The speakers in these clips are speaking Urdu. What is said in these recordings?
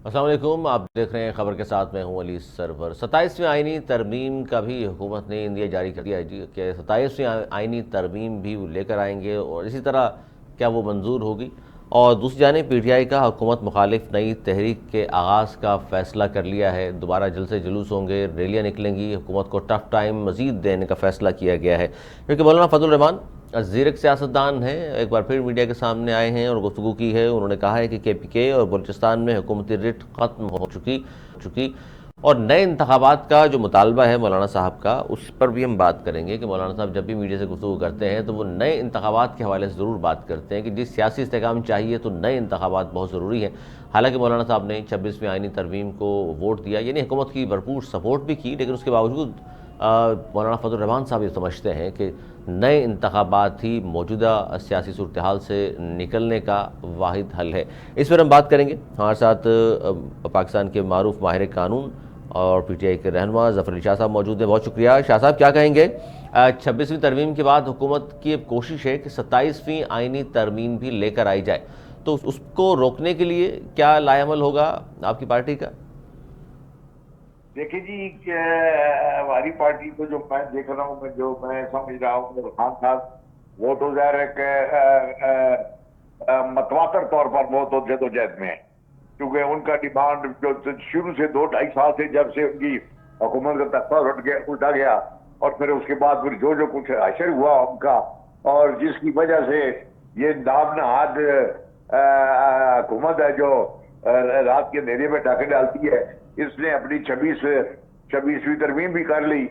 السلام علیکم، آپ دیکھ رہے ہیں خبر کے ساتھ میں ہوں علی سرور۔ 27ویں آئینی ترمیم کا بھی حکومت نے اندیا جاری کر دیا ہے کہ 27ویں آئینی ترمیم بھی وہ لے کر آئیں گے، اور اسی طرح کیا وہ منظور ہوگی۔ اور دوسری جانب پی ٹی آئی کا حکومت مخالف نئی تحریک کے آغاز کا فیصلہ کر لیا ہے۔ دوبارہ جلسے جلوس ہوں گے، ریلیاں نکلیں گی، حکومت کو ٹف ٹائم مزید دینے کا فیصلہ کیا گیا ہے، کیونکہ مولانا فضل الرحمان زیرک سیاستدان ہیں، ایک بار پھر میڈیا کے سامنے آئے ہیں اور گفتگو کی ہے۔ انہوں نے کہا ہے کہ پی کے اور بلوچستان میں حکومتی رٹ ختم ہو چکی اور نئے انتخابات کا جو مطالبہ ہے مولانا صاحب کا، اس پر بھی ہم بات کریں گے کہ مولانا صاحب جب بھی میڈیا سے گفتگو کرتے ہیں تو وہ نئے انتخابات کے حوالے سے ضرور بات کرتے ہیں کہ جس سیاسی استحکام چاہیے تو نئے انتخابات بہت ضروری ہیں۔ حالانکہ مولانا صاحب نے 26ویں آئینی ترمیم کو ووٹ دیا، یعنی حکومت کی بھرپور سپورٹ بھی کی، لیکن اس کے باوجود مولانا فضل الرحمان صاحب یہ سمجھتے ہیں کہ نئے انتخابات ہی موجودہ سیاسی صورتحال سے نکلنے کا واحد حل ہے۔ اس پر ہم بات کریں گے۔ ہمارے ساتھ پاکستان کے معروف ماہر قانون اور پی ٹی آئی کے رہنما ظفر علی شاہ صاحب موجود ہیں۔ بہت شکریہ شاہ صاحب، کیا کہیں گے؟ 26ویں ترمیم کے بعد حکومت کی اب کوشش ہے کہ 27ویں آئینی ترمیم بھی لے کر آئی جائے، تو اس کو روکنے کے لیے کیا لائے عمل ہوگا آپ کی پارٹی کا؟ دیکھیں جی، ہماری پارٹی کو جو میں دیکھ رہا ہوں، جو میں سمجھ رہا ہوں خان صاحب، وہ تو ظاہر ہے کہ متواتر طور پر وہ تو جدوجہد میں ہے، کیونکہ ان کا ڈیمانڈ جو شروع سے 2-2.5 سال سے جب سے ان کی حکومت کا تختہ الٹا گیا، اور پھر اس کے بعد پھر جو کچھ حشر ہوا ان کا، اور جس کی وجہ سے یہ نام نہاد حکومت ہے جو رات کے اندھیرے میں ڈاکے ڈالتی ہے، اس نے اپنی 26ویں ترمیم بھی کر لی۔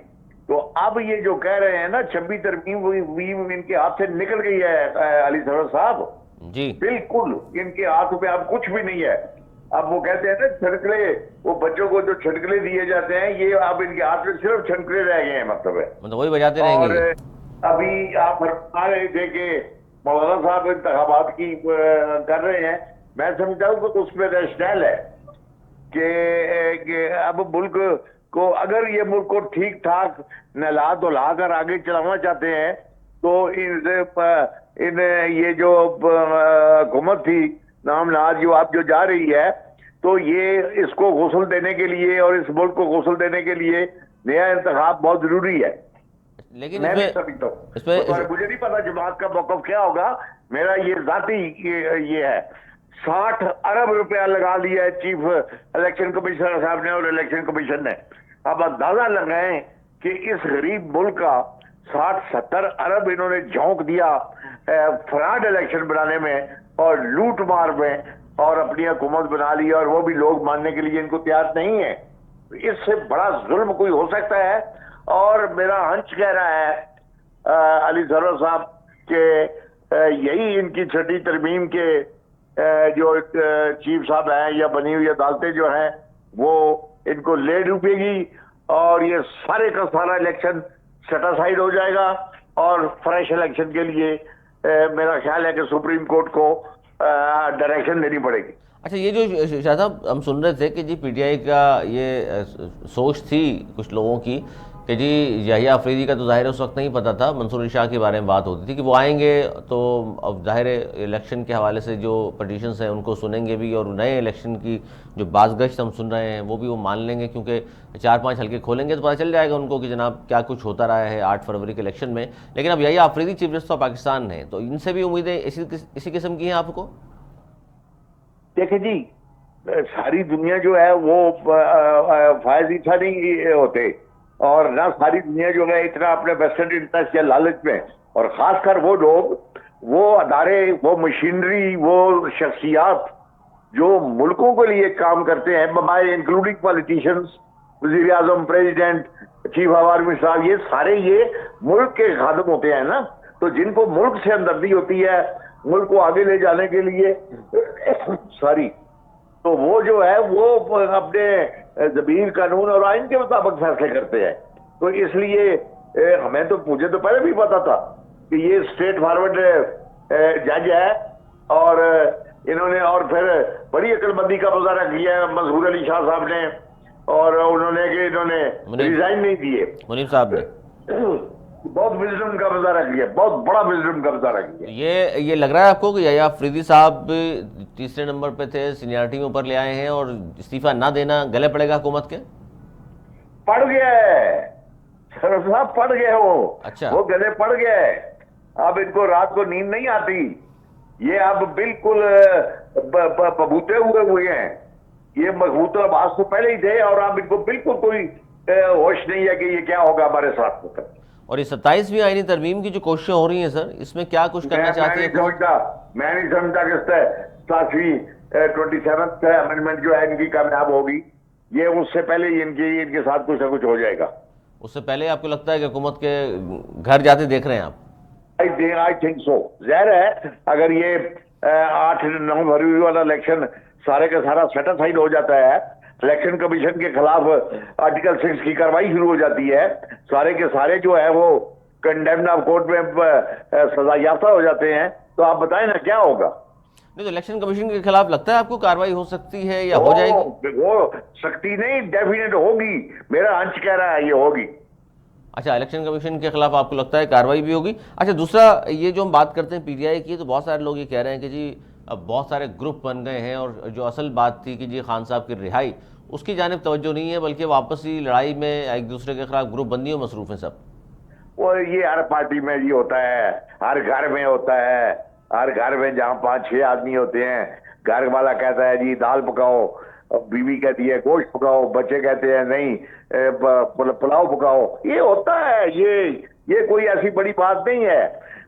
تو اب یہ جو کہہ رہے ہیں نا 26 ترمیم ان کے ہاتھ سے نکل گئی ہے علی سرور صاحب، جی بالکل ان کے ہاتھ میں اب کچھ بھی نہیں ہے۔ اب وہ کہتے ہیں نا چھڑکلے، وہ بچوں کو جو چھڑکلے دیے جاتے ہیں، یہ اب ان کے ہاتھ میں صرف چھڑکلے رہ گئے ہیں، مطلب ہے۔ وہی بجاتے رہیں اور گے۔ ابھی آپ فرما رہے تھے کہ مولانا صاحب انتخابات کی کر رہے ہیں، میں سمجھتا ہوں کہ اس میں ریشنل ہے کہ اب ملک کو، اگر یہ ملک کو ٹھیک ٹھاک نہلا دھلا کر آگے چلانا چاہتے ہیں، تو یہ جو حکومت تھی نام نہاد جو اب جو جا رہی ہے، تو یہ اس کو غسل دینے کے لیے اور اس ملک کو غسل دینے کے لیے نیا انتخاب بہت ضروری ہے۔ لیکن میں بھی سمجھتا ہوں، مجھے نہیں پتا جماعت کا موقف کیا ہوگا، میرا یہ ذاتی یہ ہے۔ 60 ارب روپیہ لگا لیا ہے چیف الیکشن کمشنر صاحب نے اور الیکشن کمیشن نے۔ اب اندازہ لگائیں کہ اس غریب ملک کا 60-70 ارب انہوں نے جھونک دیا فراڈ الیکشن بنانے میں اور لوٹ مار میں، اور اپنی حکومت بنا لی، اور وہ بھی لوگ ماننے کے لیے ان کو تیار نہیں ہے۔ اس سے بڑا ظلم کوئی ہو سکتا ہے؟ اور میرا ہنچ کہہ رہا ہے علی سرور صاحب کہ یہی ان کی 6ٹی ترمیم کے جو چیف صاحب ہیں یا بنی ہوئی عدالتیں جو ہیں، وہ ان کو لے ڈوبے گی، اور یہ سارے کا سارا الیکشن سیٹ اسائیڈ ہو جائے گا، اور فریش الیکشن کے لیے میرا خیال ہے کہ سپریم کورٹ کو ڈائریکشن دینی پڑے گی۔ اچھا، یہ جو شاہ صاحب ہم سن رہے تھے کہ جی پی ٹی آئی کا یہ سوچ تھی کچھ لوگوں کی کہ جی یحییٰ آفریدی کا تو ظاہر اس وقت نہیں پتہ تھا، منصور علی شاہ کے بارے میں بات ہوتی تھی کہ وہ آئیں گے تو اب ظاہر الیکشن کے حوالے سے جو پٹیشنز ہیں ان کو سنیں گے بھی، اور نئے الیکشن کی جو باز گشت ہم سن رہے ہیں وہ بھی وہ مان لیں گے، کیونکہ 4-5 حلقے کھولیں گے تو پتہ چل جائے گا ان کو کہ جناب کیا کچھ ہوتا رہا ہے 8 فروری کے الیکشن میں۔ لیکن اب Yahya Afridi chief justice of Pakistan ہیں، تو ان سے بھی امیدیں اسی قسم کی ہیں آپ کو؟ دیکھیں جی، ساری دنیا جو ہے وہ فائز عیسیٰ نہیں ہوتے، اور نہ ساری دنیا جو ہے اتنا اپنے ویسٹرن انٹرسٹ یا لالچ میں، اور خاص کر وہ لوگ، وہ ادارے، وہ مشینری، وہ شخصیات جو ملکوں کے لیے کام کرتے ہیں، انکلوڈنگ پالیٹیشنز، وزیر اعظم، پریزیڈنٹ، چیف آف آرمی صاحب، یہ سارے یہ ملک کے خادم ہوتے ہیں نا، تو جن کو ملک سے ہمدردی ہوتی ہے ملک کو آگے لے جانے کے لیے تو وہ جو ہے وہ اپنے ضمیر، قانون اور آئین کے مطابق فیصلے کرتے ہیں۔ تو اس لیے مجھے تو پہلے بھی پتا تھا کہ یہ اسٹریٹ فارورڈ جج ہے، اور انہوں نے اور پھر بڑی عقل مندی کا مظاہرہ کیا ہے منصور علی شاہ صاحب نے، اور انہوں نے ریزائن نہیں دیے، منیب صاحب نے۔ بہت وزڈم کا مظاہرہ کیا، بہت بڑا وزڈم کا مظاہرہ کیا۔ یہ لگ رہا ہے آپ کو کہ یحییٰ آفریدی صاحب تیسرے نمبر پہ تھے، سینئرٹی میں اوپر لے آئے ہیں، اور استعفیٰ نہ دینا گلے پڑے گا حکومت کے؟ پڑ گیا ہے شرف صاحب، پڑ گئے اچھا، وہ گلے پڑ گئے۔ اب ان کو رات کو نیند نہیں آتی، یہ اب بالکل ببوتے ہوئے ہیں، یہ مضبوط آج سے پہلے ہی تھے، اور اب ان کو بالکل کوئی ہوش نہیں ہے کہ یہ کیا ہوگا ہمارے ساتھ۔ اور یہ 27ویں آئینی ترمیم کی جو کوششیں ہو رہی ہیں سر، اس میں کیا کچھ کرنا چاہتے ہیں؟ میں نہیں سمجھتا کہ 27 امینڈمنٹ جو ہے ان کی کامیاب ہوگی، یہ اس سے پہلے ہی ان کے ساتھ کچھ نہ کچھ ہو جائے گا۔ اس سے پہلے آپ کو لگتا ہے کہ حکومت کے گھر جاتے دیکھ رہے ہیں آپ؟ I think so. ظاہر ہے اگر یہ 8-9 فروری والا الیکشن سارے کا سارا سیٹسفائیڈ ہو جاتا ہے، الیکشن کمیشن کے خلاف آرٹیکل 6 کی کاروائی شروع ہو جاتی ہے، سارے کے سارے جو ہے وہ کنڈیمن آف کورٹ میں سزا یافتہ ہو جاتے ہیں، تو آپ بتائیں نا کیا ہوگا؟ نہیں تو الیکشن کمیشن کے خلاف لگتا ہے آپ کو کاروائی ہو سکتی ہے یا ہو جائے گی؟ ہو سکتی نہیں، ڈیفینیٹ ہوگی، میرا ہنچ کہہ رہا ہے یہ ہوگی۔ اچھا، الیکشن کمیشن کے خلاف آپ کو لگتا ہے کاروائی بھی ہوگی۔ اچھا، دوسرا یہ جو ہم بات کرتے ہیں پی ٹی آئی کی، تو بہت سارے لوگ یہ کہہ رہے ہیں کہ جی اب بہت سارے گروپ بن گئے ہیں، اور جو اصل بات تھی کہ جی خان صاحب کی رہائی، اس کی جانب توجہ نہیں ہے، بلکہ واپس ہی لڑائی میں ایک دوسرے کے خلاف گروپ بندیوں مصروف ہیں سب۔ وہ یہ ہر پارٹی میں یہ ہوتا ہے، ہر گھر میں ہوتا ہے، ہر گھر میں جہاں 5-6 آدمی ہوتے ہیں، گھر والا کہتا ہے جی دال پکاؤ، بیوی کہتی ہے گوشت پکاؤ، بچے کہتے ہیں نہیں پلاؤ پکاؤ، یہ ہوتا ہے، یہ کوئی ایسی بڑی بات نہیں ہے۔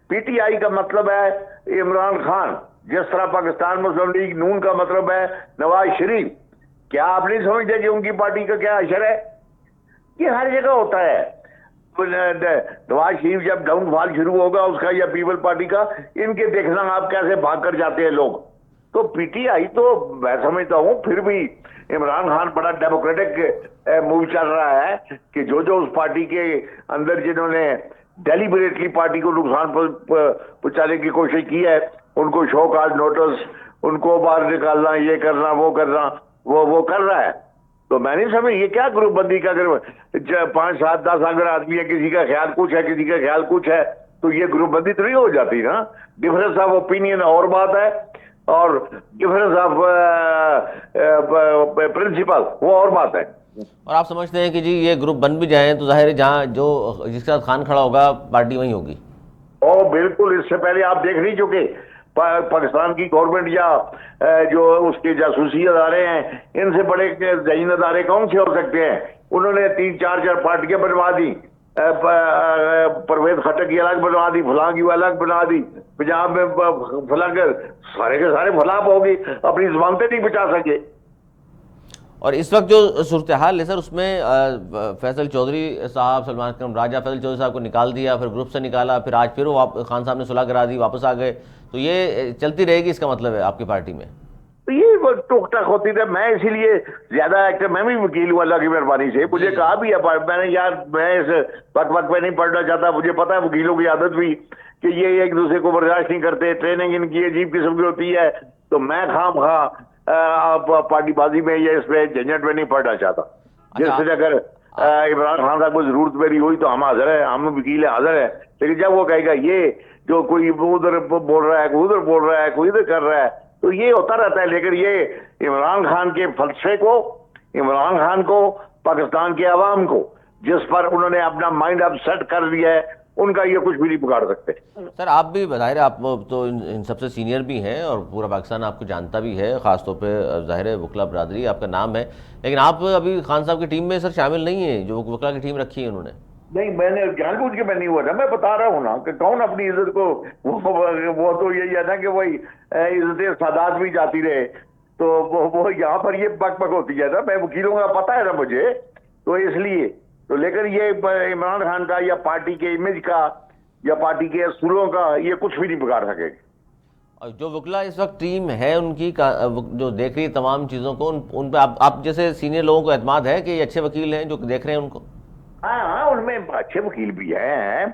پی ٹی آئی کا مطلب ہے عمران خان، جس طرح پاکستان مسلم لیگ نون کا مطلب ہے نواز شریف۔ کیا آپ نہیں سمجھتے کہ ان کی پارٹی کا کیا اشر ہے؟ یہ ہر جگہ ہوتا ہے۔ نواز شریف جب ڈاؤن فال شروع ہوگا اس کا یا پیپل پارٹی کا، ان کے دیکھنا آپ کیسے بھاگ کر جاتے ہیں لوگ۔ تو پی ٹی آئی تو میں سمجھتا ہوں پھر بھی عمران خان بڑا ڈیموکریٹک موو چل رہا ہے کہ جو اس پارٹی کے اندر جنہوں نے ڈیلیبریٹلی پارٹی کو نقصان پہنچانے کی کوشش کی ہے، ان کو شو کاز نوٹس، ان کو باہر نکالنا، یہ کرنا وہ کرنا، وہ کر رہا ہے۔ تو میں نہیں سمجھ یہ کیا گروپ بندی کا، اگر 5-7-10 اگر آدمی ہے، کسی کا خیال کچھ ہے، کسی کا خیال کچھ ہے، تو یہ گروپ بندی تو نہیں ہو جاتی نا۔ ڈفرنس آف اوپینین اور بات ہے، اور ڈفرنس آف پرنسپل وہ اور بات ہے۔ اور آپ سمجھتے ہیں کہ جی یہ گروپ بن بھی جائیں تو ظاہر ہے جہاں جو جس کے ساتھ خان کھڑا ہوگا پارٹی وہیں ہوگی؟ بالکل، اس سے پہلے آپ دیکھ نہیں چکے پاکستان کی گورنمنٹ یا جو اس کے جاسوسی ادارے ہیں، ان سے بڑے ذہین ادارے کون سے ہو سکتے ہیں؟ انہوں نے 3-4 پارٹیاں بنوا دی، پرویز خٹک کی الگ بنوا دی، فلاں کی الگ بنا دی، پنجاب میں فلاں کے سارے فلاپ ہو گئی، اپنی ضمانتیں نہیں بچا سکے۔ اور اس وقت جو صورتحال ہے سر، اس میں فیصل چودھری صاحب، سلمان اکرم راجہ، فیصل چودھری صاحب کو نکال دیا، پھر گروپ سے نکالا، پھر آج پھر وہ خان صاحب نے صلح کرا دی، واپس آ گئے، تو یہ چلتی رہے گی، اس کا مطلب ہے آپ کی پارٹی میں؟ یہ ٹوک ٹاک ہوتی تھی، میں اسی لیے زیادہ ایکٹر، میں بھی وکیل ہوں اللہ کی مہربانی سے، مجھے کہا بھی ہے، میں نے یار میں اس وقت پہ نہیں پڑھنا چاہتا، مجھے پتا ہے وکیلوں کی عادت بھی کہ یہ ایک دوسرے کو برداشت نہیں کرتے، ٹریننگ ان کی عجیب قسم کی ہوتی ہے، تو میں خام خواہ پارٹی بازی میں یا اس پہ جھنجٹ میں نہیں پڑنا چاہتا۔ جس سے اگر عمران خان صاحب کو ضرورت میری ہوئی تو ہم حاضر ہیں، ہم وکیل حاضر ہیں، لیکن جب وہ کہے گا یہ جو کوئی ادھر بول رہا ہے، کوئی ادھر بول رہا ہے، کوئی ادھر کر رہا ہے، تو یہ ہوتا رہتا ہے۔ لیکن یہ عمران خان کے فلسفے کو، عمران خان کو، پاکستان کے عوام کو جس پر انہوں نے اپنا مائنڈ اب سیٹ کر لیا ہے، ان کا یہ کچھ بھی نہیں بگاڑ سکتے۔ سر آپ بھی ظاہر ہے، آپ تو ان سب سے سینئر بھی ہیں اور پورا پاکستان آپ کو جانتا بھی ہے، خاص طور پہ ظاہر ہے وکلا برادری آپ کا نام ہے، لیکن آپ ابھی خان صاحب کی ٹیم میں سر شامل نہیں ہیں، جو وکلا کی ٹیم رکھی ہے انہوں نے؟ نہیں، میں نے جان بوجھ کے میں نہیں ہوا تھا، میں بتا رہا ہوں نا کہ کون اپنی عزت کو، وہ تو یہی ہے نا کہ وہی عزت سادات بھی جاتی رہے، تو وہ یہاں پر یہ بک بک ہوتی ہے نا، میں وکیلوں کا پتہ ہے نا مجھے، تو اس لیے تو لیکن یہ عمران خان کا یا پارٹی کے امیج کا یا پارٹی کے اصولوں کا یہ کچھ بھی نہیں بگاڑ سکے گی۔ اور جو وکلا اس وقت ٹیم ہے ان کی جو دیکھ رہی ہے تمام چیزوں کو، ان پہ آپ جیسے سینئر لوگوں کو اعتماد ہے کہ یہ اچھے وکیل ہیں جو دیکھ رہے ہیں ان کو؟ ہاں، ان میں اچھے وکیل بھی ہیں،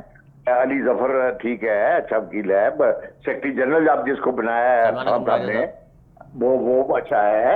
علی ظفر ٹھیک ہے، اچھا وکیل ہے، سیکرٹری جنرل آپ جس کو بنایا ہے صاحب نے وہ اچھا ہے،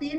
3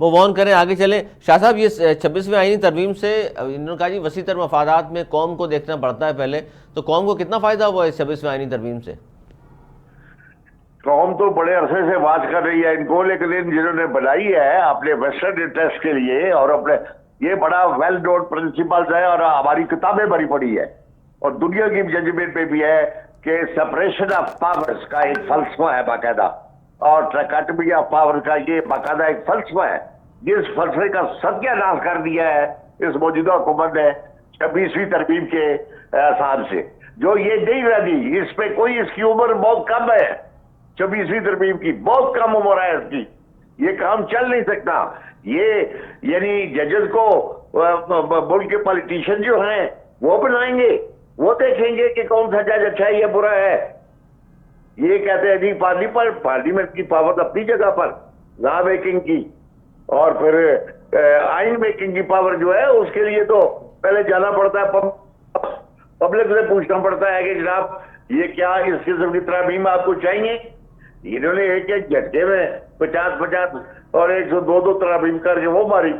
وہ وارن کریں آگے چلیں. شاہ صاحب یہ 26ویں آئینی ترمیم سے انہوں نے کہا جی وسیع تر مفادات میں قوم کو دیکھنا پڑتا ہے پہلے, تو قوم کو کتنا فائدہ ہوا ہے اس 26ویں آئینی ترمیم سے؟ قوم تو بڑے عرصے سے بات کر رہی ہے ان کو, لیکن جنہوں نے بنائی ہے اپنے ویسٹرن انٹرسٹ کے لیے اور اپنے, یہ بڑا ویل نوٹ پرنسپلز ہے اور ہماری کتابیں بھری پڑی ہے اور دنیا کی ججمنٹ پہ بھی ہے کہ سپریشن آف پاورز کا ایک فلسفہ ہے باقاعدہ, اور ٹریکاٹمی آف پاور کا یہ باقاعدہ ایک فلسفہ ہے جس فلسفے کا ستیہ ناش کر دیا ہے اس موجودہ حکومت نے 26ویں ترمیم کے حساب سے. جو یہ نہیں رہی اس پہ کوئی, اس کی عمر بہت کم ہے 26ویں ترمیم کی, بہت کم عمر ہے اس کی, یہ کام چل نہیں سکتا. یہ یعنی ججز کو ملک کے پالیٹیشین جو ہیں وہ بنائیں گے, وہ دیکھیں گے کہ کون سا جج اچھا ہے یا برا ہے. یہ کہتے ہیں جی پارلیمنٹ کی پاور اپنی جگہ پر, لا میکنگ کی اور پھر آئین میکنگ کی پاور جو ہے اس کے لیے تو پہلے جانا پڑتا ہے, پبلک سے پوچھنا پڑتا ہے کہ جناب یہ کیا اس قسم کی ترامیم آپ کو چاہیے. انہوں نے ایک ایک جھٹکے میں 50 اور 102 ترامیم کر کے وہ ماری.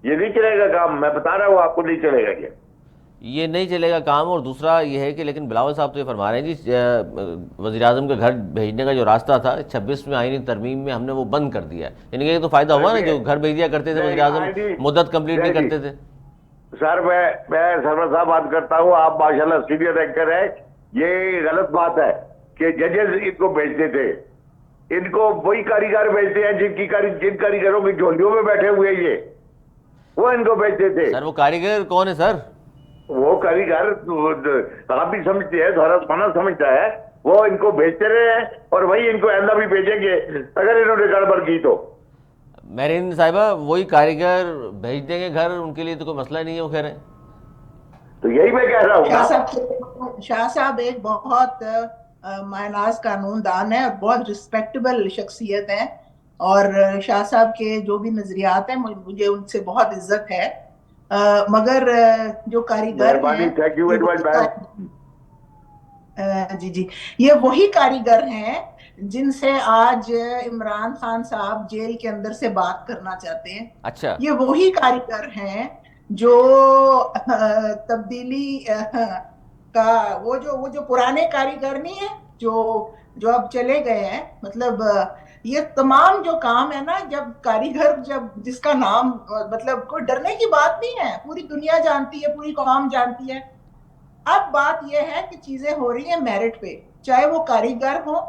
یہ نہیں چلے گا کام, میں بتا رہا ہوں آپ کو نہیں چلے گا یہ نہیں چلے گا کام. اور دوسرا یہ ہے کہ لیکن بلاول صاحب تو یہ فرما رہے ہیں جی وزیراعظم کے گھر بھیجنے کا جو راستہ تھا 26ویں آئینی ترمیم میں ہم نے وہ بند کر دیا ہے, یعنی کہ تو فائدہ ہوا نا, جو گھر بھیج دیا کرتے تھے وزیراعظم مدت کمپلیٹ نہیں کرتے تھے. سر میں سرور صاحب بات کرتا ہوں, آپ ماشاءاللہ سینئر رینکر ہیں, یہ غلط بات ہے کہ ججز ان کو بھیجتے تھے. ان کو وہی کاریگر بھیجتے ہیں جن کاریگروں کی جھولیوں میں بیٹھے ہوئے یہ, وہ ان کو بھیجتے تھے. سر وہ کاریگر کون ہے سر؟ وہ کاریگر آپ بھی سمجھتے ہیں, دھرت پانا سمجھتا ہے, وہ ان کو بھیجتے رہے ہیں اور وہی ان کو آئندہ بھی بھیجیں گے اگر انہوں نے گڑبڑ کی تو. میرین صاحبہ وہی کاریگر بھیج دیں گے گھر, ان کے لیے تو کوئی مسئلہ نہیں ہے, وہ کہہ رہے ہیں. تو یہی میں کہہ رہا ہوں. شاہ صاحب ایک بہت معناز قانون دان ہے اور بہت رسپیکٹیبل شخصیت ہے, اور شاہ صاحب کے جو بھی نظریات ہیں مجھے ان سے بہت عزت ہے, مگر جو کاریگر ہیں جی یہ وہی کاریگر ہیں جن سے آج عمران خان صاحب جیل کے اندر سے بات کرنا چاہتے ہیں. اچھا, یہ وہی کاریگر ہیں جو تبدیلی کا وہ جو پرانے کاریگر نہیں ہیں جو اب چلے گئے ہیں. مطلب یہ تمام جو کام ہے نا, جب کاریگر جس کا نام مطلب کوئی ڈرنے کی بات نہیں ہے, پوری دنیا جانتی ہے, پوری قوم جانتی ہے. اب بات یہ ہے کہ چیزیں ہو رہی ہیں میرٹ پہ, چاہے وہ کاریگر ہو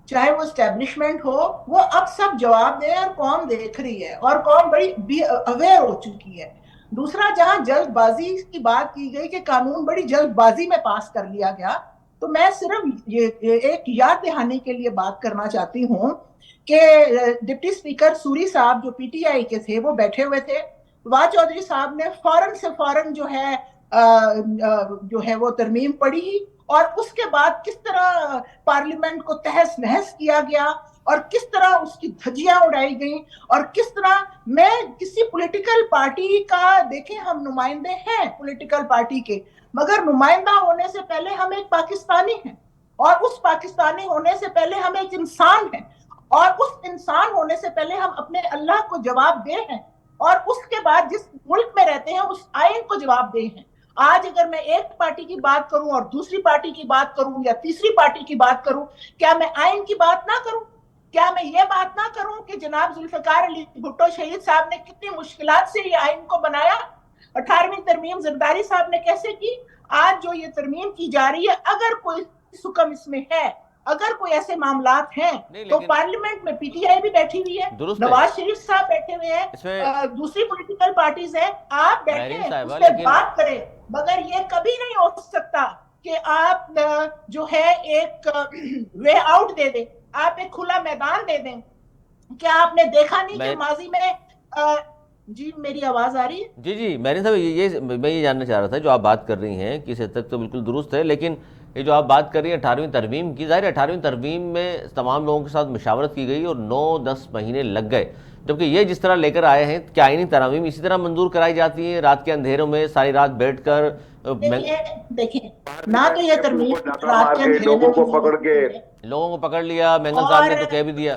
چاہے وہ اسٹیبلشمنٹ ہو, وہ اب سب جواب دے اور قوم دیکھ رہی ہے اور قوم بڑی اویئر ہو چکی ہے. دوسرا, جہاں جلد بازی کی بات کی گئی کہ قانون بڑی جلد بازی میں پاس کر لیا گیا, تو میں صرف یہ ایک یاد دہانی کے لیے بات کرنا چاہتی ہوں کہ ڈپٹی اسپیکر سوری صاحب جو پی ٹی آئی کے تھے وہ بیٹھے ہوئے تھے, فواد چودھری صاحب نے فوراً جو ہے وہ ترمیم پڑھی, اور اس کے بعد کس طرح پارلیمنٹ کو تہس نہس کیا گیا اور کس طرح اس کی دھجیاں اڑائی گئیں, اور کس طرح میں کسی پولیٹیکل پارٹی کا, دیکھیں ہم نمائندے ہیں پولیٹیکل پارٹی کے, مگر نمائندہ ہونے سے پہلے ہم ایک پاکستانی ہیں, اور اس پاکستانی ہونے سے پہلے ہم ایک انسان ہیں, اور اس انسان ہونے سے پہلے ہم اپنے اللہ کو جواب دے ہیں, اور اس کے بعد جس ملک میں رہتے ہیں اس آئین کو جواب دے ہیں. آج اگر میں ایک پارٹی کی بات کروں اور دوسری پارٹی کی بات کروں یا تیسری پارٹی کی بات کروں, کیا میں آئین کی بات نہ کروں؟ کیا میں یہ بات نہ کروں کہ جناب ذوالفقار علی بھٹو شہید صاحب نے کتنی مشکلات سے یہ آئین کو بنایا, 18ویں ترمیم زرداری صاحب نے کیسے کی, آج جو یہ ترمیم کی جا رہی ہے, اگر کوئی سکم اس میں ہے, اگر کوئی ایسے معاملات ہیں تو پارلیمنٹ میں پی ٹی آئی بھی بیٹھی ہوئی ہے, نواز شریف صاحب بیٹھے ہوئے ہیں, دوسری پولیٹیکل پارٹیز ہیں, آپ بیٹھیں اس پہ بات کریں, مگر یہ کبھی نہیں ہو سکتا کہ آپ جو ہے ایک وے آؤٹ دے دیں, آپ ایک کھلا میدان دے دیں. کیا آپ نے دیکھا نہیں کہ ماضی میں جی میری آواز آ رہی ہے؟ جی میرین صاحب میں یہ جاننا چاہ رہا تھا, جو آپ بات کر رہی ہیں کس حد تک تو بالکل درست ہے, لیکن یہ جو آپ بات کر رہی ہیں 18ویں ترمیم کی, ظاہر 18ویں ترمیم میں تمام لوگوں کے ساتھ مشاورت کی گئی اور 9-10 مہینے لگ گئے, جبکہ یہ جس طرح لے کر آئے ہیں کہ آئینی ترامیم اسی طرح منظور کرائی جاتی ہیں رات کے اندھیروں میں ساری رات بیٹھ کر. دیکھیں نہ تو یہ ترمیم رات کے اندھیروں میں لوگوں کو پکڑ لیا, مینگل صاحب نے تو کہہ بھی دیا.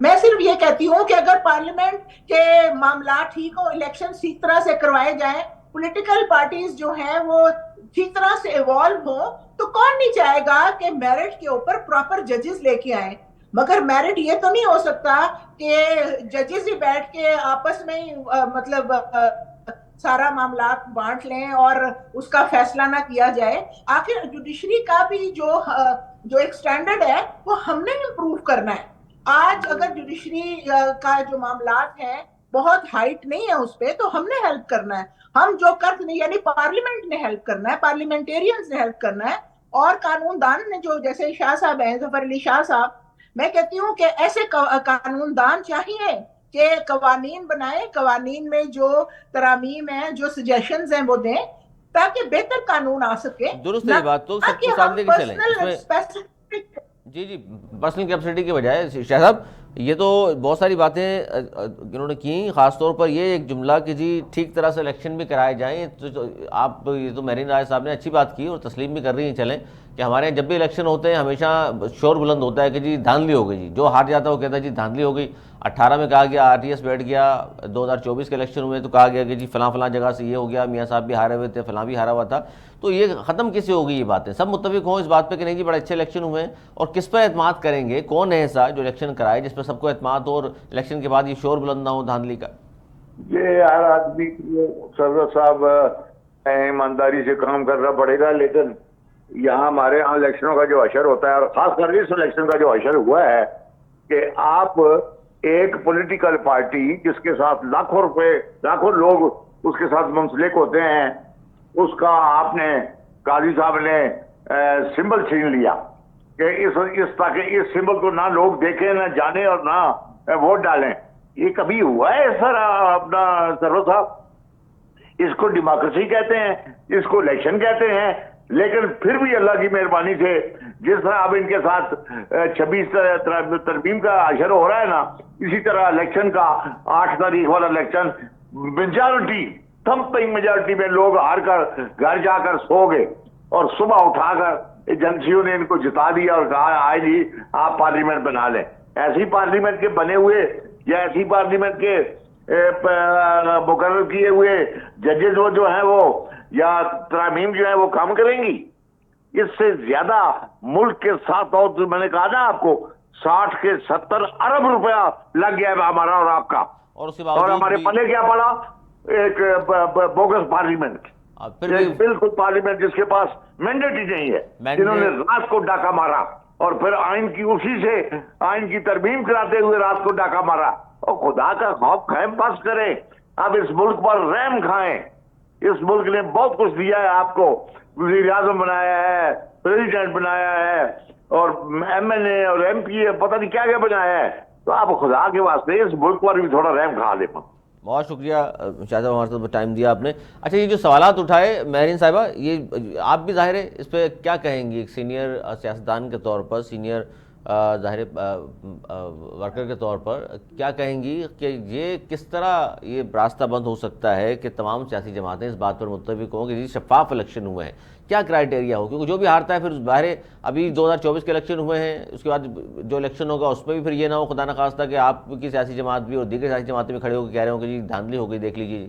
میں صرف یہ کہتی ہوں کہ اگر پارلیمنٹ کے معاملات ٹھیک ہو، الیکشن ٹھیک طرح سے کروائے جائیں، پولیٹیکل پارٹیز جو ہیں وہ ٹھیک طرح سے ایوالو ہوں، تو کون نہیں چاہے گا کہ میرٹ کے اوپر پراپر ججز لے کے آئیں. مگر میرٹ یہ تو نہیں ہو سکتا کہ ججز ہی بیٹھ کے آپس میں ہی مطلب سارا معاملات بانٹ لیں اور اس کا فیصلہ نہ کیا جائے. آخر جوڈیشری کا بھی جو ایک سٹینڈرڈ ہے وہ ہم نے امپروو کرنا ہے. آج اگر جوڈیشری کا جو معاملات ہیں بہت ہائٹ نہیں ہے اس پہ، تو ہم نے ہیلپ کرنا ہے. ہم جو نہیں، یعنی پارلیمنٹ نے ہیلپ کرنا ہے، پارلیمنٹیرینز نے ہیلپ کرنا ہے، اور قانون دان نے جو جیسے شاہ صاحب ہیں، ظفر علی شاہ صاحب، میں کہتی ہوں کہ ایسے قانون دان چاہیے کہ قوانین بنائے، قوانین میں جو ترامیم ہیں، جو سجیشنز ہیں وہ دیں تاکہ بہتر قانون آ سکے. درست ہے یہ بات، تو سب کو ساتھ لے کے چلیں اس میں. جی پرسنل کیپیسٹی کے بجائے شاہ صاحب یہ تو بہت ساری باتیں انہوں نے کی، خاص طور پر یہ ایک جملہ کہ جی ٹھیک طرح سے الیکشن بھی کرائے جائیں. آپ یہ تو میرین رائے صاحب نے اچھی بات کی اور تسلیم بھی کر رہی ہیں. چلیں کہ ہمارے یہاں جب بھی الیکشن ہوتے ہیں ہمیشہ شور بلند ہوتا ہے کہ جی دھاندلی ہو گئی، جی جو ہار جاتا ہے وہ کہتا ہے جی دھاندلی ہو گئی. 18 میں کہا گیا RTS بیٹھ گیا، 2024 کے الیکشن ہوئے تو کہا گیا کہ جی فلاں جگہ سے یہ ہو گیا، میاں صاحب بھی ہارے ہوئے تھے، فلاں بھی ہارا ہوا تھا. تو یہ ختم کیسے ہوگی یہ باتیں؟ سب متفق ہوں اس بات پہ کہ نہیں جی بڑے اچھے الیکشن ہوئے ہیں، اور کس پر اعتماد کریں گے؟ کون ہے ایسا جو الیکشن کرائے جس پر سب کو اعتماد ہو اور الیکشن کے بعد یہ شور بلند نہ ہو دھاندلی کا؟ یہ ہر آدمی سرور صاحب ایمانداری سے کام کرنا پڑے گا، لیکن یہاں ہمارے یہاں الیکشنوں کا جو اشر ہوتا ہے، اور خاص کر اس الیکشن کا جو اشر ہوا ہے کہ آپ ایک پولیٹیکل پارٹی جس کے ساتھ لاکھوں لوگ اس کے ساتھ منسلک ہوتے ہیں، اس کا آپ نے قاضی صاحب نے سمبل چھین لیا کہ اس تاکہ اس سمبل کو نہ لوگ دیکھیں، نہ جانیں اور نہ ووٹ ڈالیں. یہ کبھی ہوا ہے سر اپنا سرور صاحب؟ اس کو ڈیموکریسی کہتے ہیں، اس کو الیکشن کہتے ہیں، لیکن پھر بھی اللہ کی مہربانی سے جس طرح اب ان کے ساتھ 26 ترمیم کا اشر ہو رہا ہے نا، اسی طرح الیکشن کا 8 تاریخ والا الیکشن میجارٹی تھمپنگ میجارٹی میں لوگ ہار کر گھر جا کر سو گئے، اور صبح اٹھا کر ایجنسیوں نے ان کو جتا دیا اور کہا آئے جی آپ پارلیمنٹ بنا لیں. ایسی پارلیمنٹ کے بنے ہوئے یا ایسی پارلیمنٹ کے مقرر کیے ہوئے ججز وہ جو ہیں وہ یا ترامیم جو ہیں وہ کام کریں گی؟ اس سے زیادہ ملک کے ساتھ، اور میں نے کہا نا آپ کو 60 سے 70 ارب روپیہ لگ گیا ہے ہمارا اور آپ کا، اور ہمارے پلے کیا پڑا؟ ایک بوگس پارلیمنٹ، بالکل پارلیمنٹ جس کے پاس مینڈیٹ ہی نہیں ہے، جنہوں نے رات کو ڈاکہ مارا اور پھر آئین کی اسی سے آئین کی ترمیم کراتے ہوئے رات کو ڈاکہ مارا. اور خدا کا خوف کھائیں بس کریں، اب اس ملک پر رحم کھائیں. اس ملک نے بہت کچھ دیا ہے آپ کو، وزیر اعظم بنایا ہے، پریزیڈنٹ بنایا ہے، اور MLA اور MP پتہ نہیں کیا کیا بنایا ہے. تو آپ خدا کے واسطے اس ملک پر بھی تھوڑا رحم کھا لیں. بہت شکریہ شاہ صاحب، ہمارے ساتھ ٹائم دیا آپ نے. اچھا یہ جو سوالات اٹھائے میرین صاحبہ، یہ آپ بھی ظاہر ہے اس پہ کیا کہیں گی ایک سینئر سیاستدان کے طور پر، سینئر ظاہر ورکر کے طور پر کیا کہیں گی کہ یہ کس طرح یہ راستہ بند ہو سکتا ہے کہ تمام سیاسی جماعتیں اس بات پر متفق ہوں کہ یہ شفاف الیکشن ہوئے ہیں؟ کیا کرائیٹیریا ہو؟ کیونکہ جو بھی ہارتا ہے پھر ظاہر ابھی 2024 کے الیکشن ہوئے ہیں، اس کے بعد جو الیکشن ہوگا اس میں بھی پھر یہ نہ ہو خدا نخواستہ کہ آپ کی سیاسی جماعت بھی اور دیگر سیاسی جماعتیں بھی کھڑے ہو کے کہہ رہے ہوں کہ جی دھاندلی ہو گئی، دیکھ لیجیے.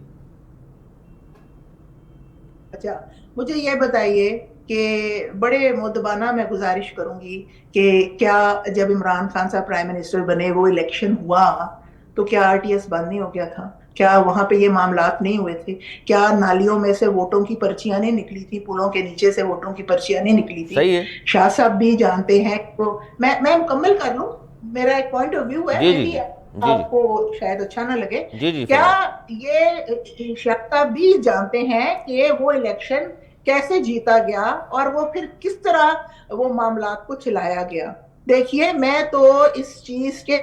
اچھا مجھے یہ بتائیے کہ بڑے مؤدبانہ میں گزارش کروں گی کہ کیا جب عمران خان صاحب پرائم منسٹر بنے، وہ الیکشن ہوا تو کیا RTS بند نہیں ہو گیا تھا؟ کیا وہاں پہ یہ معاملات نہیں ہوئے تھے؟ کیا نالیوں میں سے ووٹوں کی پرچیاں نہیں نکلی تھی؟ پلوں کے نیچے سے ووٹوں کی پرچیاں نہیں نکلی تھی؟ صحیح ہے، شاہ صاحب بھی جانتے ہیں. تو میں مکمل کر لوں، میرا ایک پوائنٹ آف ویو ہے، آپ کو شاید اچھا نہ لگے. کیا یہ شاہ صاحب بھی جانتے ہیں کہ وہ الیکشن کیسے جیتا گیا اور وہ پھر کس طرح وہ معاملات کو چلایا گیا؟ دیکھیے میں تو اس چیز کے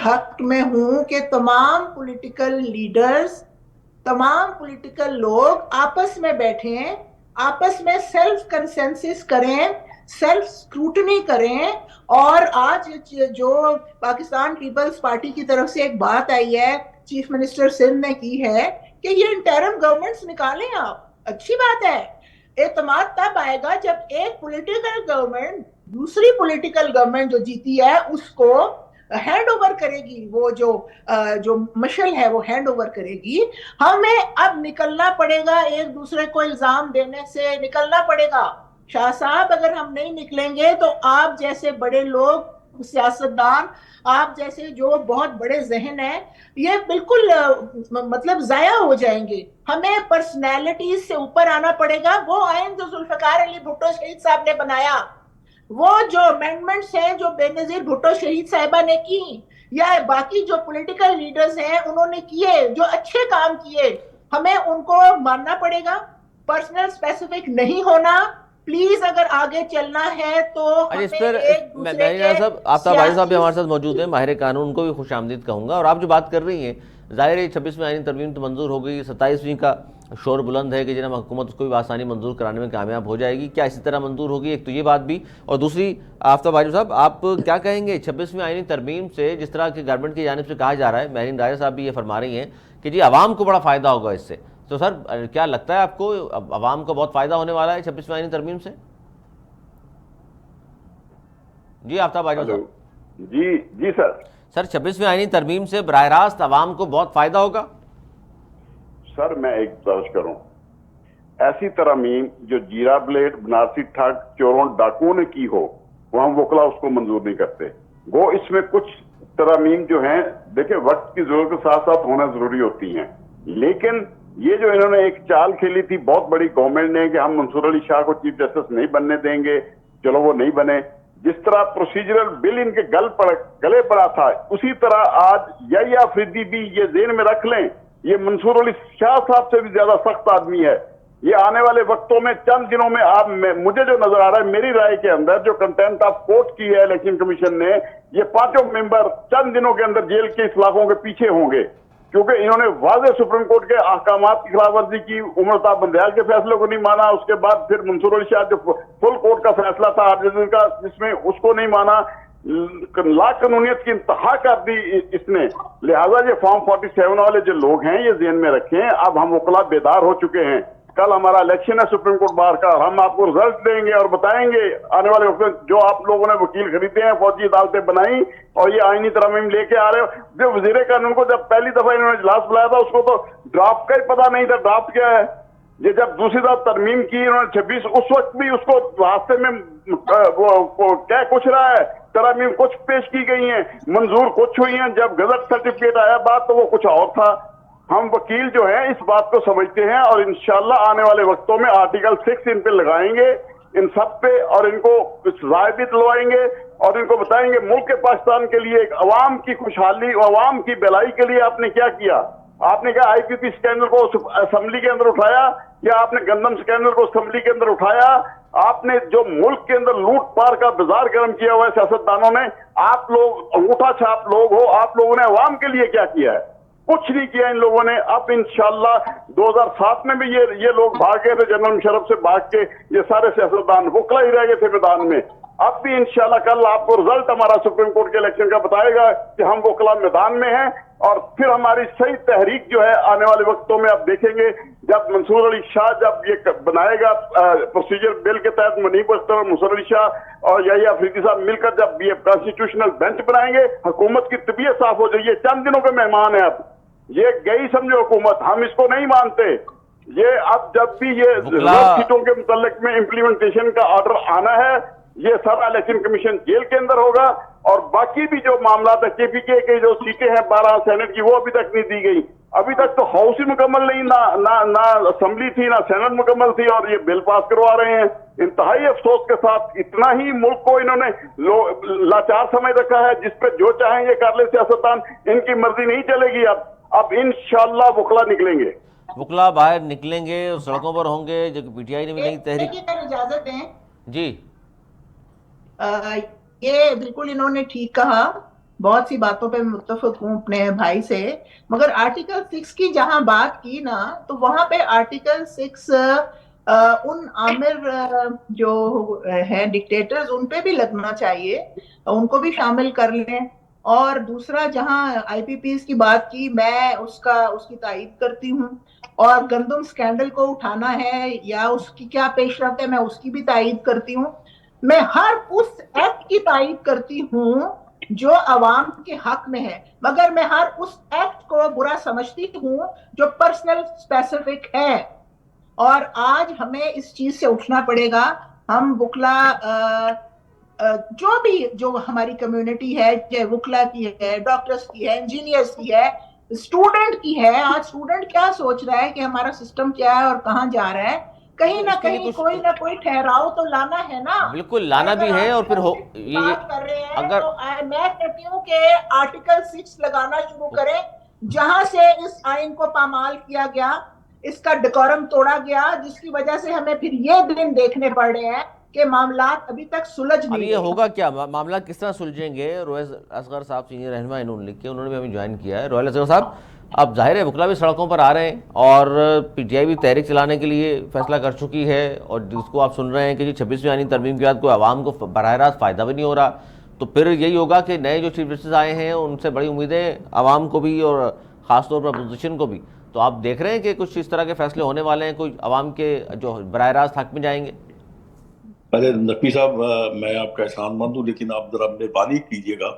حق میں ہوں کہ تمام پولیٹیکل لیڈرز، تمام پولیٹیکل لوگ آپس میں بیٹھیں، آپس میں سیلف کنسنسس کریں، سیلف اسکروٹنی کریں. اور آج جو پاکستان پیپلز پارٹی کی طرف سے ایک بات آئی ہے، چیف منسٹر سندھ نے کی ہے کہ یہ انٹرم گورنمنٹس نکالیں آپ، اچھی بات ہے. اعتماد تب آئے گا جب ایک پولیٹیکل گورنمنٹ دوسری پولیٹیکل گورنمنٹ جو جیتی ہے اس کو ہینڈ اوور کرے گی، وہ جو مشل ہے وہ ہینڈ اوور کرے گی. ہمیں اب نکلنا پڑے گا، ایک دوسرے کو الزام دینے سے نکلنا پڑے گا. شاہ صاحب اگر ہم نہیں نکلیں گے تو آپ جیسے بڑے لوگ، سیاستدان، آپ جیسے جو بہت بڑے ذہن ہیں، یہ بالکل مطلب ضائع ہو جائیں گے. ہمیں پرسنالٹیز سے اوپر آنا پڑے گا. وہ آئین جو ذوالفقار علی بھٹو شہید صاحب نے بنایا، وہ جو امینڈمنٹس ہیں جو بے نظیر بھٹو شہید صاحبہ نے کی، یا باقی جو پولیٹیکل لیڈرز ہیں انہوں نے کیے، جو اچھے کام کیے، ہمیں ان کو ماننا پڑے گا. پرسنل اسپیسیفک نہیں ہونا. پلیز اگر آگے چلنا ہے تو اچھا، اس ہمیں پر ایک دوسرے کے صاحب آفتاب عارض صاحب بھی ہمارے ساتھ موجود ہیں، ماہر قانون، ان کو بھی خوش آمدید کہوں گا. اور آپ جو بات کر رہی ہیں، ظاہر ہے 26ویں آئینی ترمیم تو منظور ہو گئی، 27ویں کا شور بلند ہے کہ جناب حکومت اس کو بھی بآسانی منظور کرانے میں کامیاب ہو جائے گی. کیا اسی طرح منظور ہوگی؟ ایک تو یہ بات بھی، اور دوسری آفتاب عارض صاحب آپ کیا کہیں گے 26ویں آئینی ترمیم سے جس طرح کہ گورنمنٹ کی جانب سے کہا جا رہا ہے، مہرین راجہ صاحب بھی یہ فرما رہی ہیں کہ جی عوام کو بڑا فائدہ ہوگا اس سے. تو سر کیا لگتا ہے آپ کو عوام کو بہت فائدہ ہونے والا ہے 26ویں آئینی ترمیم سے؟ جی آفتاب عارض صاحب. جی سر 26ویں آئینی ترمیم سے براہ راست عوام کو بہت فائدہ ہوگا؟ سر میں ایک درج کروں، ایسی ترمیم جو جیرا بلیڈ، بنارسی ٹھگ، چوروں ڈاکوؤں نے کی ہو، وہ ہم وکلا اس کو منظور نہیں کرتے. وہ اس میں کچھ ترامیم جو ہیں، دیکھیں وقت کی ضرورت کے ساتھ ساتھ ہونا ضروری ہوتی ہیں، لیکن یہ جو انہوں نے ایک چال کھیلی تھی بہت بڑی گورنمنٹ نے کہ ہم منصور علی شاہ کو چیف جسٹس نہیں بننے دیں گے، چلو وہ نہیں بنے. جس طرح پروسیجرل بل ان کے گلے پڑا تھا، اسی طرح آج یحییٰ افریدی بھی یہ ذہن میں رکھ لیں، یہ منصور علی شاہ صاحب سے بھی زیادہ سخت آدمی ہے. یہ آنے والے وقتوں میں چند دنوں میں مجھے جو نظر آ رہا ہے میری رائے کے اندر، جو کنٹینٹ آف کورٹ کی ہے الیکشن کمیشن نے، یہ 5 ممبر چند دنوں کے اندر جیل کے اصلاحوں کے پیچھے ہوں گے، کیونکہ انہوں نے واضح سپریم کورٹ کے احکامات کی خلاف ورزی کی، عمر طاہر بندیال کے فیصلے کو نہیں مانا، اس کے بعد پھر منصور علی شاہ جو فل کورٹ کا فیصلہ تھا کا، جس میں اس کو نہیں مانا، لا قانونیت کی انتہا کر دی اس نے. لہٰذا یہ فارم 47 والے جو لوگ ہیں یہ ذہن میں رکھیں، اب ہم وکلا بیدار ہو چکے ہیں. کل ہمارا الیکشن ہے سپریم کورٹ بار کا، ہم آپ کو رزلٹ دیں گے اور بتائیں گے آنے والے وقت میں جو آپ لوگوں نے وکیل خریدے ہیں، فوجی عدالتیں بنائی اور یہ آئینی ترامیم لے کے آ رہے ہو. جو وزیر قانون کو جب پہلی دفعہ انہوں نے اجلاس بلایا تھا اس کو تو ڈرافٹ کا ہی پتہ نہیں تھا ڈرافٹ کیا ہے. یہ جب دوسری دفعہ ترمیم کی انہوں نے 26، اس وقت بھی اس کو راستے میں کیا کچھ رہا ہے، ترامیم کچھ پیش کی گئی ہیں، منظور کچھ ہوئی ہیں، جب گزٹ سرٹیفکیٹ آیا بات تو وہ کچھ اور تھا. ہم وکیل جو ہیں اس بات کو سمجھتے ہیں اور انشاءاللہ آنے والے وقتوں میں آرٹیکل 6 ان پہ لگائیں گے ان سب پہ، اور ان کو رائے بھی دلوائیں گے اور ان کو بتائیں گے ملک پاکستان کے لیے، عوام کی خوشحالی، عوام کی بھلائی کے لیے آپ نے کیا کیا. آپ نے کیا آئی پی پی اسکینڈل کو اسمبلی کے اندر اٹھایا، یا آپ نے گندم اسکینڈل کو اسمبلی کے اندر اٹھایا؟ آپ نے جو ملک کے اندر لوٹ پار کا بازار گرم کیا ہوا ہے سیاستدانوں نے، آپ لوگ انگوٹھا چھاپ لوگ ہو، آپ لوگوں نے عوام کے لیے کیا کیا ہے؟ کچھ نہیں کیا ان لوگوں نے. اب انشاءاللہ 2007 میں بھی یہ لوگ بھاگ گئے تھے، جنرل مشرف سے بھاگ کے یہ سارے سیاستدان وکلا ہی رہ گئے تھے میدان میں. اب بھی انشاءاللہ کل آپ کو رزلٹ ہمارا سپریم کورٹ کے الیکشن کا بتائے گا کہ ہم وکلا میدان میں ہیں، اور پھر ہماری صحیح تحریک جو ہے آنے والے وقتوں میں آپ دیکھیں گے. جب منصور علی شاہ جب یہ بنائے گا پروسیجر بل کے تحت، منیب اختر اور منصور علی شاہ اور یحییٰ افریدی صاحب مل کر جب یہ کانسٹیٹیوشنل بینچ بنائیں گے، حکومت کی طبیعت صاف ہو جائے. یہ چند دنوں کے مہمان ہیں، اب یہ گئی سمجھو حکومت، ہم اس کو نہیں مانتے. یہ اب جب بھی یہ سیٹوں کے متعلق میں امپلیمنٹیشن کا آرڈر آنا ہے، یہ سارا الیکشن کمیشن جیل کے اندر ہوگا، اور باقی بھی جو معاملات ہے کے پی کے جو سیٹیں ہیں 12 سینٹ کی وہ ابھی تک نہیں دی گئی. ابھی تک تو ہاؤس ہی مکمل نہیں، نہ اسمبلی تھی نہ سینٹ مکمل تھی، اور یہ بل پاس کروا رہے ہیں. انتہائی افسوس کے ساتھ اتنا ہی ملک کو انہوں نے لاچار سمجھ رکھا ہے، جس پہ جو چاہیں یہ کر لے سیاستدان، ان کی مرضی نہیں چلے گی. اب انشاءاللہ وکلا نکلیں گے، وکلا باہر نکلیں گے، سڑکوں پر ہوں گے. جو پی ٹی آئی نے بھی نئی تحریک. اجازت دیں جی. یہ بالکل انہوں نے ٹھیک کہا، بہت سی باتوں پہ متفق ہوں اپنے بھائی سے، مگر آرٹیکل 6 کی جہاں بات کی نا، تو وہاں پہ آرٹیکل 6 ان عامر جو ہیں ڈکٹیٹرز ان پہ بھی لگنا چاہیے، ان کو بھی شامل کر لیں. اور دوسرا جہاں آئی پی پیز کی بات کی، میں اس کی تائید کرتی ہوں، اور گندم سکینڈل کو اٹھانا ہے یا اس کی کیا پیش رفت ہے میں اس کی بھی تائید کرتی ہوں. میں ہر اس ایکٹ کی تائید کرتی ہوں جو عوام کے حق میں ہے، مگر میں ہر اس ایکٹ کو برا سمجھتی ہوں جو پرسنل اسپیسیفک ہے، اور آج ہمیں اس چیز سے اٹھنا پڑے گا. ہم وکلا جو ہماری کمیونٹی ہے، چاہے وکلا کی ہے، ڈاکٹرز کی ہے، انجینئرز کی ہے، اسٹوڈنٹ کی ہے. آج اسٹوڈنٹ کیا سوچ رہا ہے کہ ہمارا سسٹم کیا ہے اور کہاں جا رہا ہے؟ کہیں نہ اس کے لیے کہیں کچھ کوئی نہ کوئی ٹھہراؤ تو لانا ہے نا. بالکل اور لانا اگر بھی ہے، اور پھر آرٹیکل 6 کی یہ بات کر رہے ہیں اگر تو میں کہتی ہوں کہ آرٹیکل 6 لگانا شروع کریں، جہاں سے اس آئین کو پامال کیا گیا، اس کا ڈیکورم توڑا گیا، جس کی وجہ سے ہمیں پھر یہ دن دیکھنے پڑ رہے ہیں کہ معاملات ابھی تک سلجھ اب نہیں یہ رہے. ہوگا کیا، معاملات کس طرح سلجھیں گے؟ رویل اصغر صاحب سینئر رہنما انہوں نے لکھ کے، انہوں نے بھی ہمیں جوائن کیا ہے. رویل اصغر صاحب، اب ظاہر ہے وکلا بھی سڑکوں پر آ رہے ہیں، اور پی ٹی آئی بھی تحریک چلانے کے لیے فیصلہ کر چکی ہے، اور جس کو آپ سن رہے ہیں کہ جی 26ویں آئینی ترمیم کے بعد کوئی عوام کو براہ راست فائدہ بھی نہیں ہو رہا. تو پھر یہی ہوگا کہ نئے جو چیف جسٹس آئے ہیں ان سے بڑی امیدیں عوام کو بھی، اور خاص طور پر اپوزیشن کو بھی. تو آپ دیکھ رہے ہیں کہ کچھ اس طرح کے فیصلے ہونے والے ہیں، کوئی عوام کے جو براہ راست حق میں جائیں گے؟ پہلے نقوی صاحب، میں آپ کا احسان مند ہوں، لیکن آپ ذرا مہربانی کیجیے گا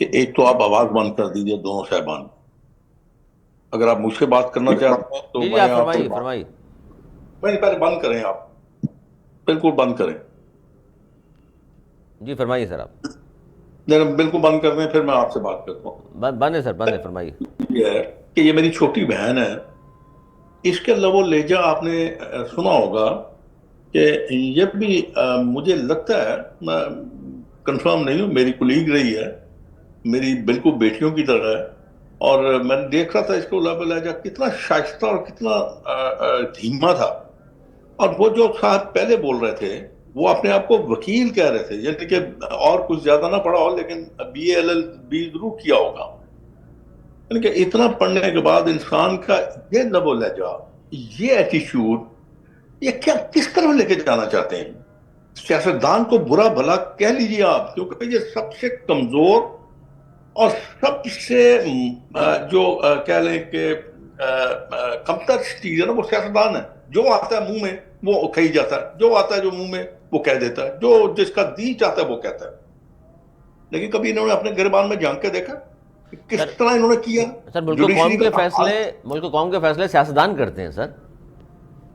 کہ ایک تو آپ آواز بند کر دیجیے دونوں صاحبان. اگر آپ مجھ سے بات کرنا چاہتے ہیں تو جی میں آپ آپ سے فرمائیے. پہلے بند کریں، آپ بالکل بند کریں. جی فرمائیے سر. آپ نہیں، بالکل بند کر دیں، پھر میں آپ سے بات کرتا ہوں. بند ہے سر، بند ہے، فرمائیے. یہ ہے کہ یہ میری چھوٹی بہن ہے. اس کے لب و لہجہ آپ نے سنا ہوگا کہ یہ بھی مجھے لگتا ہے، میں کنفرم نہیں ہوں، میری کولیگ رہی ہے، میری بالکل بیٹیوں کی طرح ہے. اور میں نے دیکھ رہا تھا اس کو لب و لہجہ کتنا شائستہ اور کتنا دھیما تھا. اور وہ جو صاحب پہلے بول رہے تھے وہ اپنے آپ کو وکیل کہہ رہے تھے، یعنی کہ اور کچھ زیادہ نہ پڑھا ہو لیکن بی اے LLB ضرور کیا ہوگا. یعنی کہ اتنا پڑھنے کے بعد انسان کا یہ لب و لہجہ، یہ ایٹیچیوڈ، یہ کیا کس طرح لے کے جانا چاہتے ہیں؟ سیاستدان کو برا بھلا کہہ لیجیے آپ، کیونکہ یہ سب سے کمزور اور سب سے جو کہہ لیں کہ کمتر چیز ہے نا، وہ سیاستدان ہے. جو آتا ہے منہ میں وہ کہی جاتا ہے، جو آتا ہے جو منہ میں وہ کہہ دیتا ہے، جو جس کا دی چاہتا ہے وہ کہتا ہے. لیکن کبھی انہوں نے اپنے گریبان میں جھانک کے دیکھا کس طرح انہوں نے کیا؟ سر ملک و قوم کے فیصلے سیاستدان کرتے ہیں. سر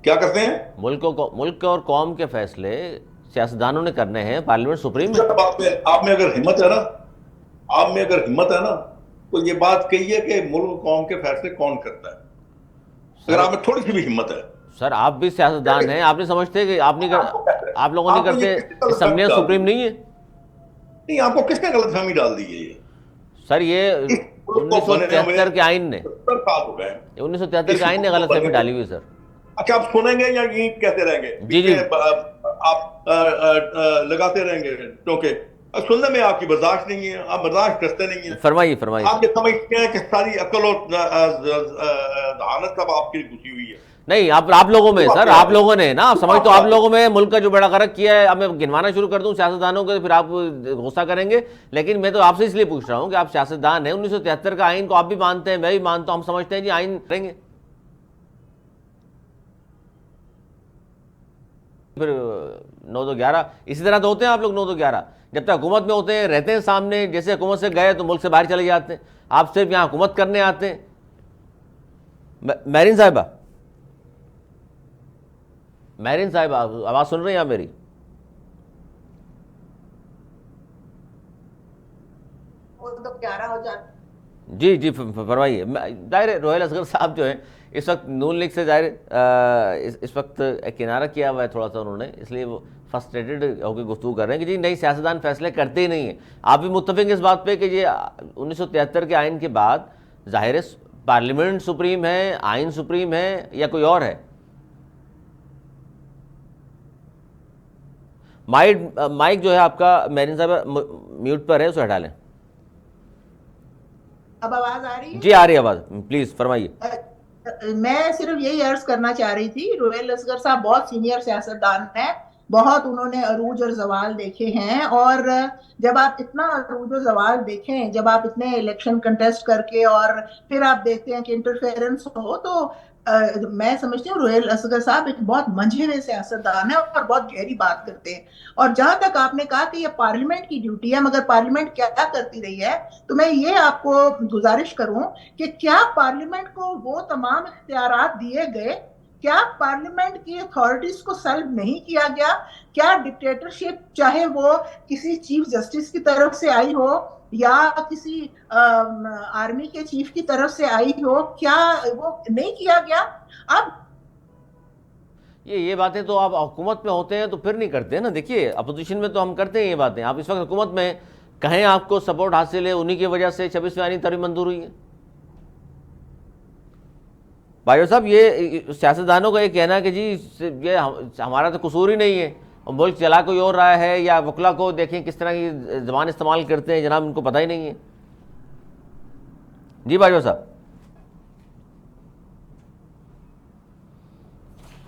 کیا کرتے ہیں؟ ملک اور قوم کے فیصلے سیاستدانوں نے کرنے ہیں، پارلیمنٹ سپریم ہے. آپ میں اگر ہمت ہے نا تو یہ بات کہیے کہ ملک و قوم کے فیصلے کون کرتا ہے، اگر آپ میں تھوڑی سی بھی ہمت ہے. سر آپ بھی سیاستدان ہیں، آپ نہیں سمجھتے کہ آپ لوگوں نہیں کرتے؟ اسمبلیاں سپریم نہیں ہے؟ نہیں، آپ کو کس نے غلط فہمی ڈال دی ہے؟ یہ سر یہ 1973 کے آئین نے 1973 کے آئین نے غلط فہمی ڈالی ہوئی. سر اچھا، آپ سنیں گے یا یہ کہتے رہیں گے؟ جی آپ لگاتے رہیں گے کیونکہ سننے میں آپ کی برداشت نہیں ہے، آپ برداشت کرتے نہیں ہیں. فرمائیے. آپ یہ سمجھتے ہیں کہ ساری عقل اور ذہانت سب آپ کی گھسی ہوئی ہے. نہیں، آپ لوگوں میں، سر آپ لوگوں نے نا سمجھ، تو آپ لوگوں میں ملک کا جو بڑا غرق کیا ہے. اب میں گنوانا شروع کر دوں سیاستدانوں کو تو پھر آپ غصہ کریں گے، لیکن میں تو آپ سے اس لیے پوچھ رہا ہوں کہ آپ سیاستدان ہیں. 1973 کا آئین کو آپ بھی مانتے ہیں، میں بھی مانتا ہوں، ہم سمجھتے ہیں جی آئین کریں گے. پھر 9-11 اسی طرح تو ہوتے ہیں آپ لوگ. 9-11 جب تک حکومت میں ہوتے ہیں، رہتے ہیں سامنے، جیسے حکومت سے گئے تو ملک سے باہر چلے جاتے ہیں. آپ صرف یہاں حکومت کرنے آتے ہیں. میرین صاحبہ آواز سن رہے ہیں آپ میری؟ جی فرمائیے. ظاہر رویل اصغر صاحب جو ہیں اس وقت نون لیگ سے ظاہر اس وقت کنارہ کیا ہوا ہے تھوڑا سا انہوں نے، اس لیے وہ فرسٹریٹڈ ہو کے گفتگو کر رہے ہیں کہ جی نئی سیاستدان فیصلے کرتے ہی نہیں ہیں. آپ بھی متفق ہیں اس بات پہ کہ یہ 1973 کے آئین کے بعد ظاہر پارلیمنٹ سپریم ہے، آئین سپریم ہے، یا کوئی اور ہے؟ مائک جو ہے آپ کا میرین صاحب میوٹ پر ہے، اسے ہٹا لیں. اب آواز آ رہی ہے؟ جی آ رہی ہے آواز، پلیز فرمائیے. میں صرف یہی عرض کرنا چاہ رہی تھی، رویل اصغر صاحب بہت سینئر سیاستدان ہیں، بہت انہوں نے عروج اور زوال دیکھے ہیں، اور جب آپ اتنا عروج و زوال دیکھیں، جب آپ اتنے الیکشن کنٹیسٹ کر کے اور پھر آپ دیکھتے ہیں کہ انٹرفیرنس ہو، تو میں سمجھتی ہوں روہیل اصغر صاحب ایک بہت منجھے ہوئے سیاستدان ہے اور بہت گہری بات کرتے ہیں. اور جہاں تک آپ نے کہا کہ یہ پارلیمنٹ کی ڈیوٹی ہے، مگر پارلیمنٹ کیا کرتی رہی ہے، تو میں یہ آپ کو گزارش کروں کہ کیا پارلیمنٹ کو وہ تمام اختیارات دیے گئے؟ کیا پارلیمنٹ کی اتھارٹیز کو سلب نہیں کیا گیا؟ کیا ڈکٹیٹرشپ چاہے وہ کسی چیف جسٹس کی طرف سے آئی ہو یا کسی آرمی کے چیف کی طرف سے آئی ہو، کیا وہ نہیں کیا گیا؟ اب یہ باتیں تو آپ حکومت میں ہوتے ہیں تو پھر نہیں کرتے نا. دیکھیے اپوزیشن میں تو ہم کرتے ہیں یہ باتیں. آپ اس وقت حکومت میں کہیں آپ کو سپورٹ حاصل ہے، انہی کی وجہ سے 26ویں آئینی ترمیم منظور ہوئی ہے. بھائیو صاحب یہ سیاستدانوں کا یہ کہنا ہے کہ جی یہ ہمارا تو قصور ہی نہیں ہے، ملک چلا کوئی اور رہا ہے، یا وکلا کو دیکھیں کس طرح کی زبان استعمال کرتے ہیں، جناب ان کو پتہ ہی نہیں ہے. جی بھائیو صاحب.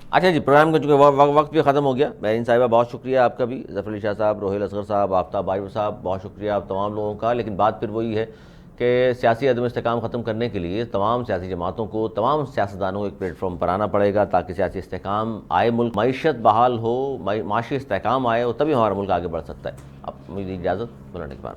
اچھا جی، پروگرام کا چونکہ وقت بھی ختم ہو گیا. بہرین صاحبہ بہت شکریہ آپ کا بھی، ظفر علی شاہ صاحب، روہیل اصغر صاحب، آفتاب بھائیو صاحب، بہت شکریہ آپ تمام لوگوں کا. لیکن بات پھر وہی ہے کہ سیاسی عدم استحکام ختم کرنے کے لیے تمام سیاسی جماعتوں کو، تمام سیاستدانوں کو ایک پلیٹ فارم پر آنا پڑے گا تاکہ سیاسی استحکام آئے، ملک معیشت بحال ہو، معاشی استحکام آئے، اور تبھی ہمارا ملک آگے بڑھ سکتا ہے. اب مجھے اجازت، مولانا اقبال.